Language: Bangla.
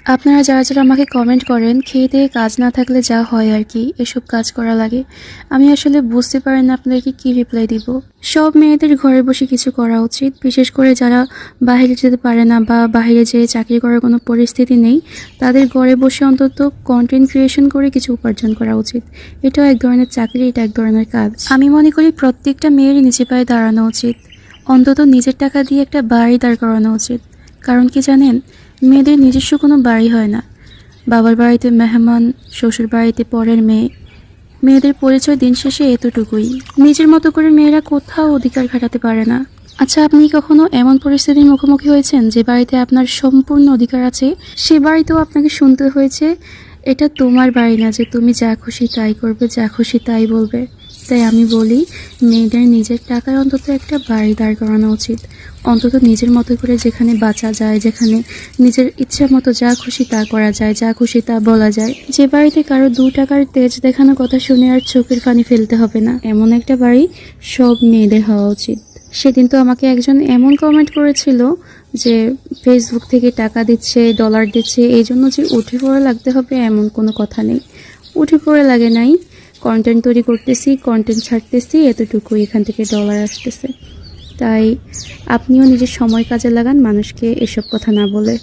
আপনারা যারা যারা আমাকে কমেন্ট করেন খেয়ে কাজ না থাকলে যা হয় আর কি এসব কাজ করা লাগে, আমি আসলে বুঝতে পারি না আপনাদেরকে কি রিপ্লাই দিব। সব মেয়েদের ঘরে বসে কিছু করা উচিত, বিশেষ করে যারা বাইরে যেতে পারে না বা বাইরে যেয়ে চাকরি করার কোনো পরিস্থিতি নেই, তাদের ঘরে বসে অন্তত কন্টেন্ট ক্রিয়েশন করে কিছু উপার্জন করা উচিত। এটাও এক ধরনের চাকরি, এটা এক ধরনের কাজ। আমি মনে করি প্রত্যেকটা মেয়েরই নিচে পায়ে দাঁড়ানো উচিত, অন্তত নিজের টাকা দিয়ে একটা বাড়ি দাঁড় করানো উচিত। কারণ কি জানেন, মেয়েদের নিজস্ব কোনো বাড়ি হয় না। বাবার বাড়িতে মেহমান, শ্বশুর বাড়িতে পরের মেয়ে। মেয়েদের পরিচয় দিন শেষে এতটুকুই। নিজের মতো করে মেয়েরা কোথাও অধিকার খাটাতে পারে না। আচ্ছা, আপনি কখনো এমন পরিস্থিতির মুখোমুখি হয়েছেন যে বাড়িতে আপনার সম্পূর্ণ অধিকার আছে, সে বাড়িতেও আপনাকে শুনতে হয়েছে এটা তোমার বাড়ি না যে তুমি যা খুশি তাই করবে, যা খুশি তাই বলবে? তাই আমি বলি, মেয়েদের নিজের টাকায় অন্তত একটা বাড়ি দাঁড় করানো উচিত। অন্তত নিজের মতো করে যেখানে বাঁচা যায়, যেখানে নিজের ইচ্ছা মতো যা খুশি তা করা যায়, যা খুশি তা বলা যায়। যে বাড়িতে কারো 2 টাকার তেজ দেখানো কথা শুনে আর চোখের পানি ফেলতে হবে না, এমন একটা বাড়ি সব মেয়েদের হওয়া উচিত। সেদিন তো আমাকে একজন এমন কমেন্ট করেছিল যে ফেসবুক থেকে টাকা দিচ্ছে, ডলার দিচ্ছে, এই জন্য যে উঠে পড়ে লাগতে হবে এমন কোনো কথা নেই। উঠে পড়ে লাগে নাই, কন্টেন্ট তৈরি করতেছি, কন্টেন্ট ছাড়তেছি, এতটুকুই এখান থেকে ডলার আসতেছে। তাই আপনিও নিজের সময় কাজে লাগান, মানুষকে এসব কথা না বলে।